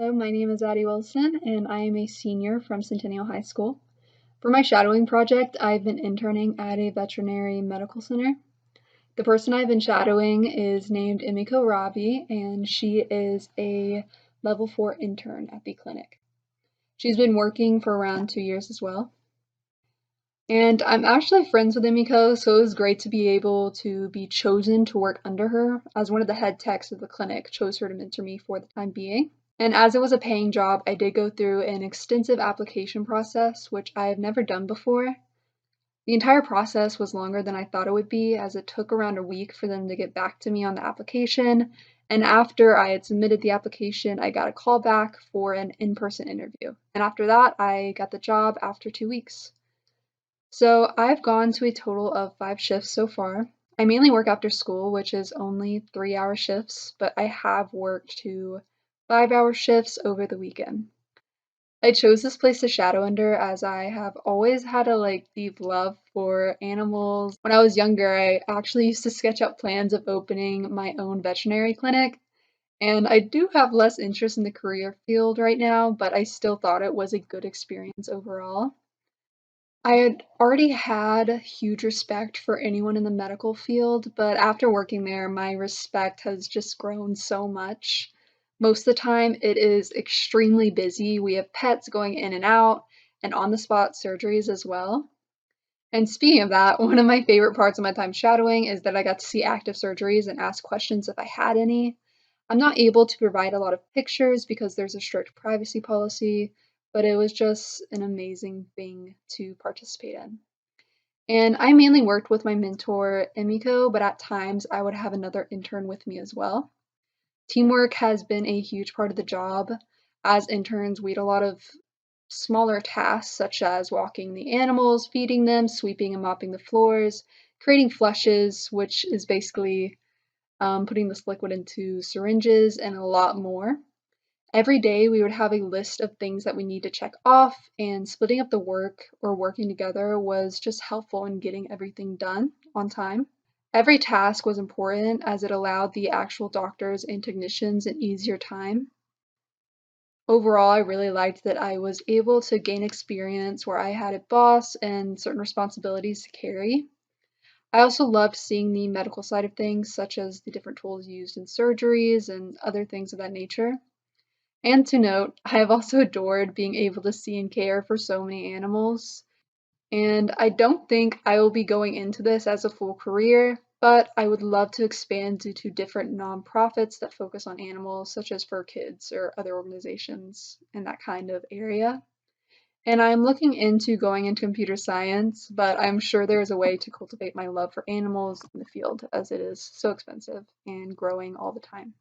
Hello, my name is Addie Wilson, and I am a senior from Centennial High School. For my shadowing project, I've been interning at a veterinary medical center. The person I've been shadowing is named Emiko Rabi, and she is a level 4 intern at the clinic. She's been working for around 2 years as well. And I'm actually friends with Emiko, so it was great to be able to be chosen to work under her, as one of the head techs of the clinic chose her to mentor me for the time being. And as it was a paying job, I did go through an extensive application process, which I have never done before. The entire process was longer than I thought it would be, as it took around a week for them to get back to me on the application. And after I had submitted the application, I got a call back for an in-person interview. And after that, I got the job after 2 weeks. So I've gone to a total of 5 shifts so far. I mainly work after school, which is only 3-hour shifts, but I have worked 2 5-hour shifts over the weekend. I chose this place to shadow under as I have always had a deep love for animals. When I was younger, I actually used to sketch out plans of opening my own veterinary clinic, and I do have less interest in the career field right now, but I still thought it was a good experience overall. I had already had huge respect for anyone in the medical field, but after working there, my respect has just grown so much. Most of the time, it is extremely busy. We have pets going in and out, and on the spot surgeries as well. And speaking of that, one of my favorite parts of my time shadowing is that I got to see active surgeries and ask questions if I had any. I'm not able to provide a lot of pictures because there's a strict privacy policy, but it was just an amazing thing to participate in. And I mainly worked with my mentor, Emiko, but at times I would have another intern with me as well. Teamwork has been a huge part of the job. As interns, we had a lot of smaller tasks such as walking the animals, feeding them, sweeping and mopping the floors, creating flushes, which is basically putting this liquid into syringes, and a lot more. Every day we would have a list of things that we need to check off, and splitting up the work or working together was just helpful in getting everything done on time. Every task was important as it allowed the actual doctors and technicians an easier time. Overall, I really liked that I was able to gain experience where I had a boss and certain responsibilities to carry. I also loved seeing the medical side of things, such as the different tools used in surgeries and other things of that nature. And to note, I have also adored being able to see and care for so many animals. And I don't think I will be going into this as a full career, but I would love to expand due to different nonprofits that focus on animals, such as Fur Kids or other organizations in that kind of area. And I'm looking into going into computer science, but I'm sure there is a way to cultivate my love for animals in the field, as it is so expensive and growing all the time.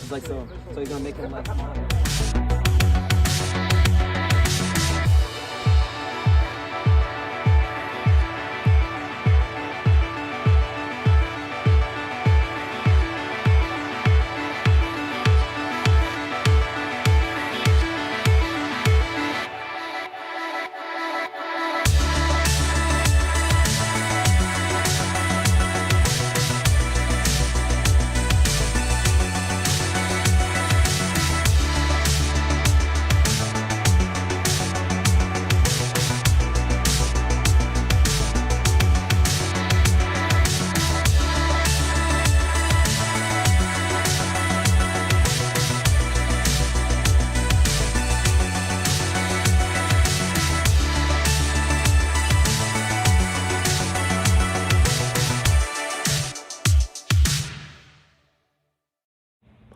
It's like so he's gonna make them like.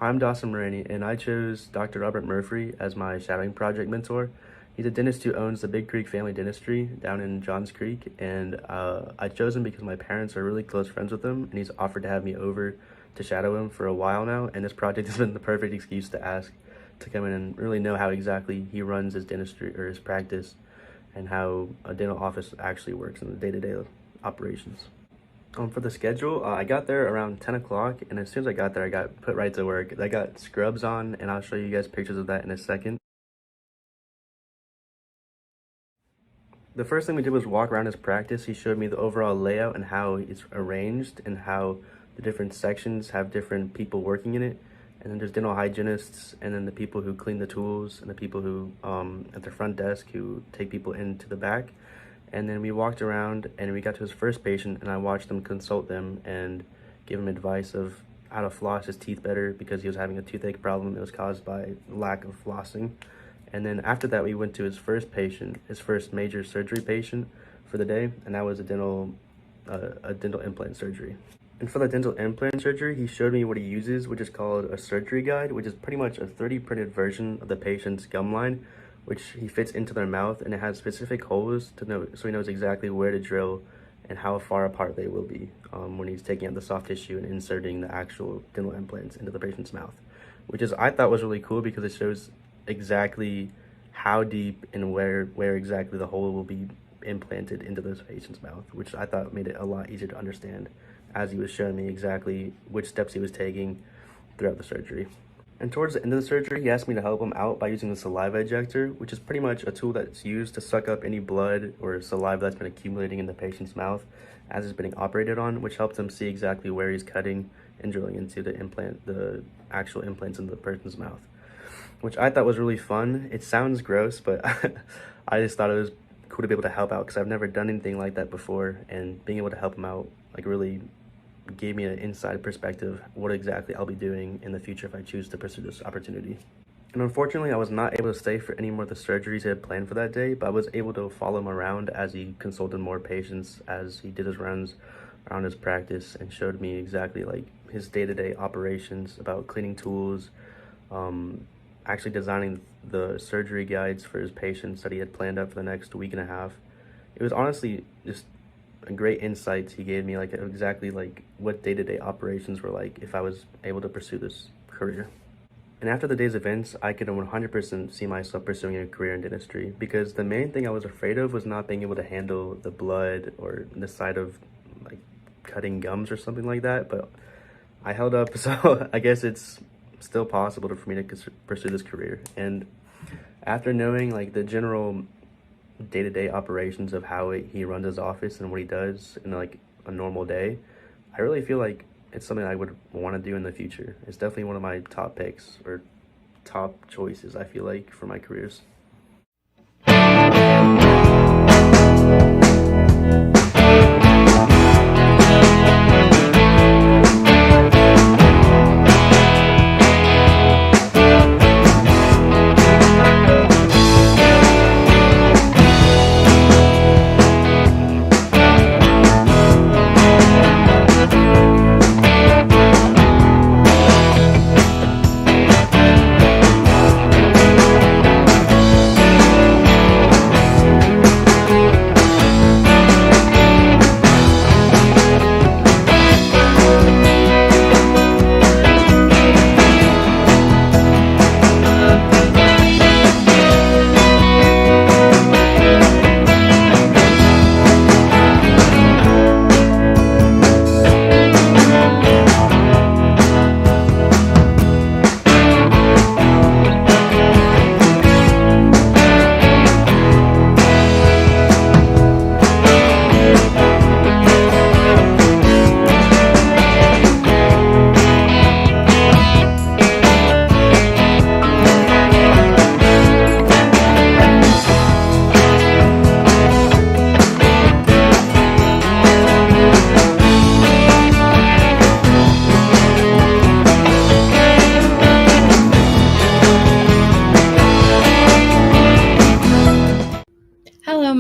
I'm Dawson Moraney, and I chose Dr. Robert Murphy as my shadowing project mentor. He's a dentist who owns the Big Creek Family Dentistry down in Johns Creek, and I chose him because my parents are really close friends with him, and he's offered to have me over to shadow him for a while now, and this project has been the perfect excuse to ask to come in and really know how exactly he runs his dentistry or his practice and how a dental office actually works in the day-to-day operations. For the schedule, I got there around 10 o'clock, and as soon as I got there, I got put right to work. I got scrubs on, and I'll show you guys pictures of that in a second. The first thing we did was walk around his practice. He showed me the overall layout and how it's arranged and how the different sections have different people working in it. And then there's dental hygienists, and then the people who clean the tools, and the people who, at the front desk, who take people into the back. And then we walked around and we got to his first patient, and I watched them consult them and give him advice of how to floss his teeth better because he was having a toothache problem. It was caused by lack of flossing. And then after that, we went to his first patient, his first major surgery patient for the day, and that was a dental implant surgery. And for the dental implant surgery, he showed me what he uses, which is called a surgery guide, which is pretty much a 3D printed version of the patient's gum line, which he fits into their mouth, and it has specific holes to know, so he knows exactly where to drill and how far apart they will be when he's taking out the soft tissue and inserting the actual dental implants into the patient's mouth, which is I thought was really cool because it shows exactly how deep and where exactly the hole will be implanted into this patient's mouth, which I thought made it a lot easier to understand as he was showing me exactly which steps he was taking throughout the surgery. And towards the end of the surgery, he asked me to help him out by using the saliva ejector, which is pretty much a tool that's used to suck up any blood or saliva that's been accumulating in the patient's mouth as it's being operated on, which helps him see exactly where he's cutting and drilling into the actual implants in the person's mouth, which I thought was really fun. It sounds gross, but I just thought it was cool to be able to help out because I've never done anything like that before, and being able to help him out like really gave me an inside perspective what exactly I'll be doing in the future if I choose to pursue this opportunity. And unfortunately, I was not able to stay for any more of the surgeries he had planned for that day, but I was able to follow him around as he consulted more patients, as he did his runs around his practice and showed me exactly like his day-to-day operations about cleaning tools, actually designing the surgery guides for his patients that he had planned out for the next week and a half. It was honestly just a great insights he gave me, like exactly like what day-to-day operations were like if I was able to pursue this career. And after the day's events, I could 100% see myself pursuing a career in dentistry because the main thing I was afraid of was not being able to handle the blood or the sight of like cutting gums or something like that, but I held up, so I guess it's still possible for me to pursue this career. And after knowing like the general day-to-day operations of how he runs his office and what he does in like a normal day, I really feel like it's something I would want to do in the future. It's definitely one of my top picks or top choices, I feel like, for my careers.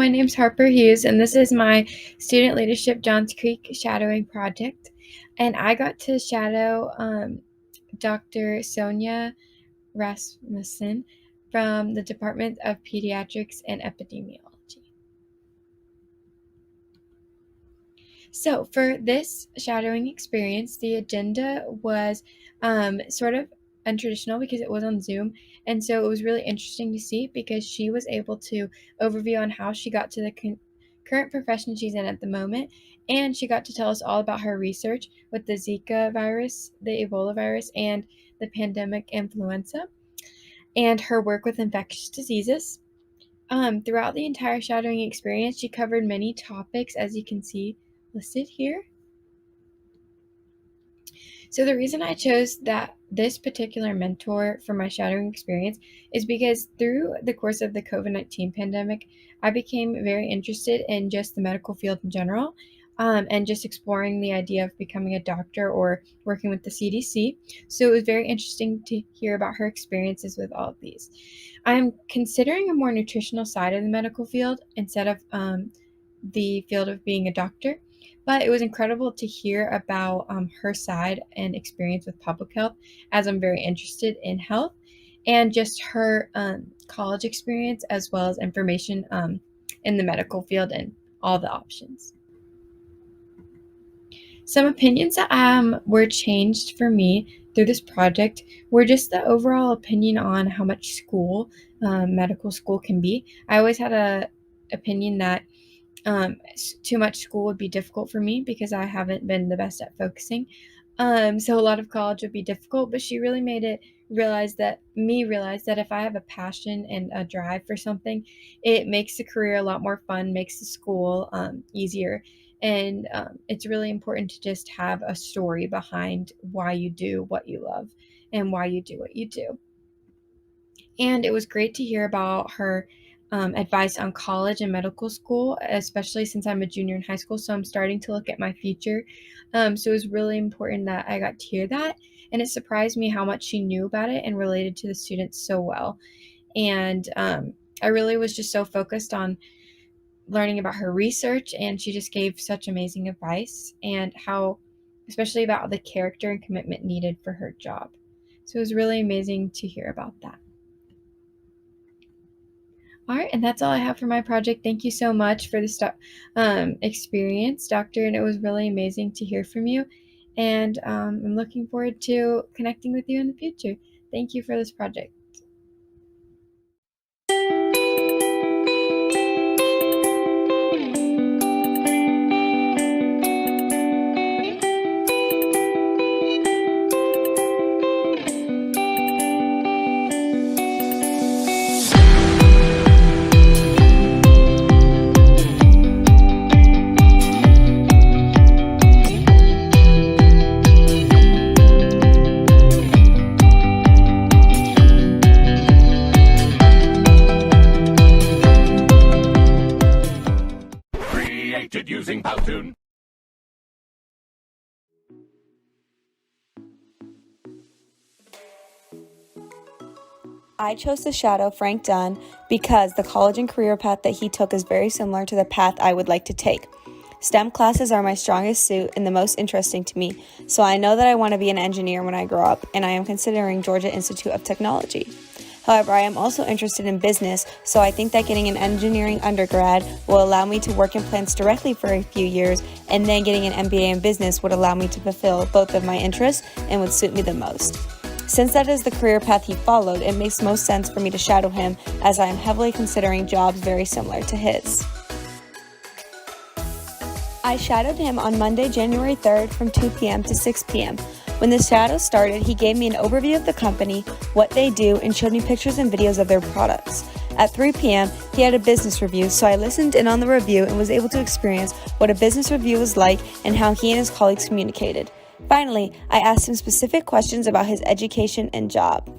my name's Harper Hughes, and this is my Student Leadership Johns Creek Shadowing Project. And I got to shadow Dr. Sonia Rasmussen from the Department of Pediatrics and Epidemiology. So for this shadowing experience, the agenda was sort of untraditional because it was on Zoom. And so it was really interesting to see because she was able to overview on how she got to the current profession she's in at the moment. And she got to tell us all about her research with the Zika virus, the Ebola virus, and the pandemic influenza, and her work with infectious diseases. Throughout the entire shadowing experience, she covered many topics, as you can see listed here. So the reason I chose this particular mentor for my shadowing experience is because through the course of the COVID-19 pandemic, I became very interested in just the medical field in general, and just exploring the idea of becoming a doctor or working with the CDC. So it was very interesting to hear about her experiences with all of these. I'm considering a more nutritional side of the medical field instead of the field of being a doctor. But it was incredible to hear about her side and experience with public health, as I'm very interested in health, and just her college experience, as well as information in the medical field and all the options. Some opinions that were changed for me through this project were just the overall opinion on how much school, medical school can be. I always had a opinion that too much school would be difficult for me because I haven't been the best at focusing. So a lot of college would be difficult, but she really made it realize that if I have a passion and a drive for something, it makes the career a lot more fun, makes the school easier. And it's really important to just have a story behind why you do what you love and why you do what you do. And it was great to hear about her advice on college and medical school, especially since I'm a junior in high school. So I'm starting to look at my future. So it was really important that I got to hear that. And it surprised me how much she knew about it and related to the students so well. And I really was just so focused on learning about her research. And she just gave such amazing advice and especially about the character and commitment needed for her job. So it was really amazing to hear about that. All right, and that's all I have for my project. Thank you so much for this experience, Doctor, and it was really amazing to hear from you. And I'm looking forward to connecting with you in the future. Thank you for this project. Using Powtoon. I chose to shadow Frank Dunn because the college and career path that he took is very similar to the path I would like to take. STEM classes are my strongest suit and the most interesting to me, so I know that I want to be an engineer when I grow up, and I am considering Georgia Institute of Technology. However, I am also interested in business, so I think that getting an engineering undergrad will allow me to work in plants directly for a few years, and then getting an MBA in business would allow me to fulfill both of my interests and would suit me the most. Since that is the career path he followed, it makes most sense for me to shadow him, as I am heavily considering jobs very similar to his. I shadowed him on Monday, January 3rd from 2 p.m. to 6 p.m. When the shadow started, he gave me an overview of the company, what they do, and showed me pictures and videos of their products. At 3 p.m., he had a business review, so I listened in on the review and was able to experience what a business review was like and how he and his colleagues communicated. Finally, I asked him specific questions about his education and job.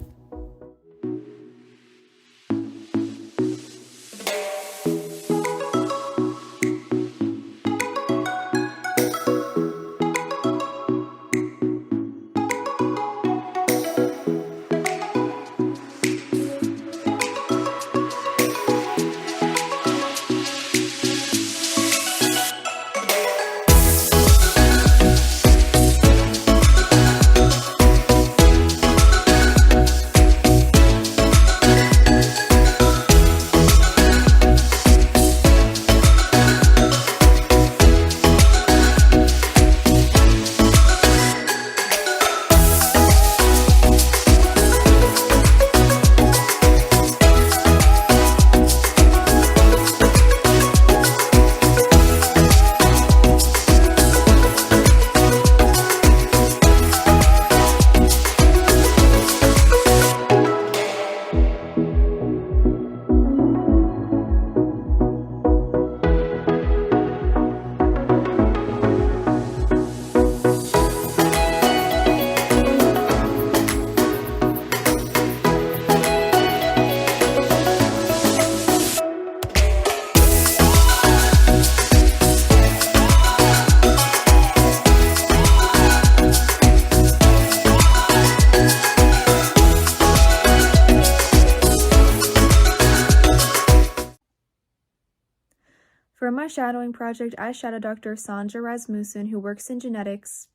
For my shadowing project, I shadowed Dr. Sandra Rasmussen, who works in genetics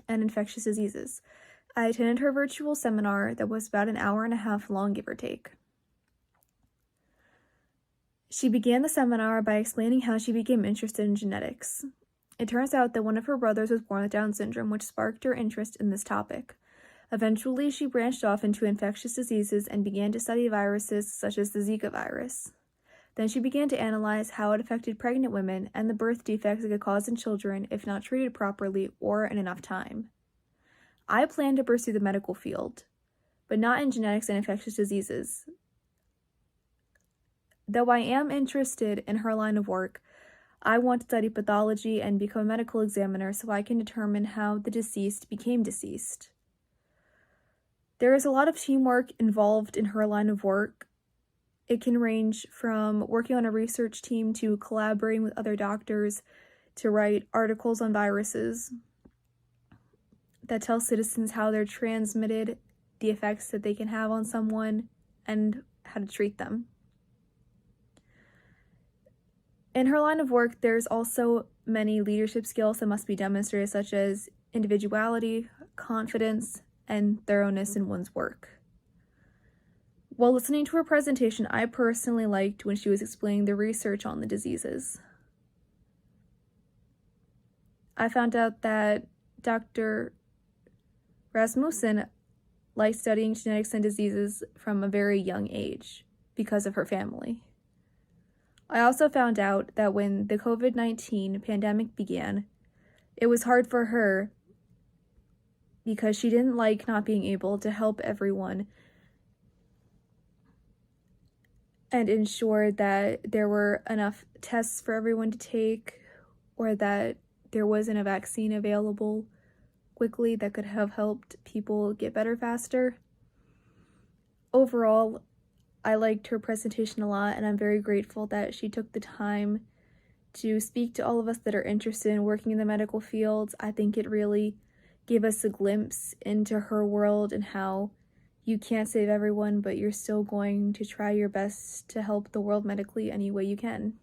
and infectious diseases. I attended her virtual seminar that was about an hour and a half long, give or take. She began the seminar by explaining how she became interested in genetics. It turns out that one of her brothers was born with Down syndrome, which sparked her interest in this topic. Eventually, she branched off into infectious diseases and began to study viruses such as the Zika virus. Then she began to analyze how it affected pregnant women and the birth defects it could cause in children if not treated properly or in enough time. I plan to pursue the medical field, but not in genetics and infectious diseases. Though I am interested in her line of work, I want to study pathology and become a medical examiner so I can determine how the deceased became deceased. There is a lot of teamwork involved in her line of work. It can range from working on a research team to collaborating with other doctors to write articles on viruses that tell citizens how they're transmitted, the effects that they can have on someone, and how to treat them. In her line of work, there's also many leadership skills that must be demonstrated, such as individuality, confidence, and thoroughness in one's work. While listening to her presentation, I personally liked when she was explaining the research on the diseases. I found out that Dr. Rasmussen liked studying genetics and diseases from a very young age because of her family. I also found out that when the COVID-19 pandemic began, it was hard for her because she didn't like not being able to help everyone and ensure that there were enough tests for everyone to take, or that there wasn't a vaccine available quickly that could have helped people get better faster. Overall, I liked her presentation a lot, and I'm very grateful that she took the time to speak to all of us that are interested in working in the medical fields. I think it really gave us a glimpse into her world and how you can't save everyone, but you're still going to try your best to help the world medically any way you can.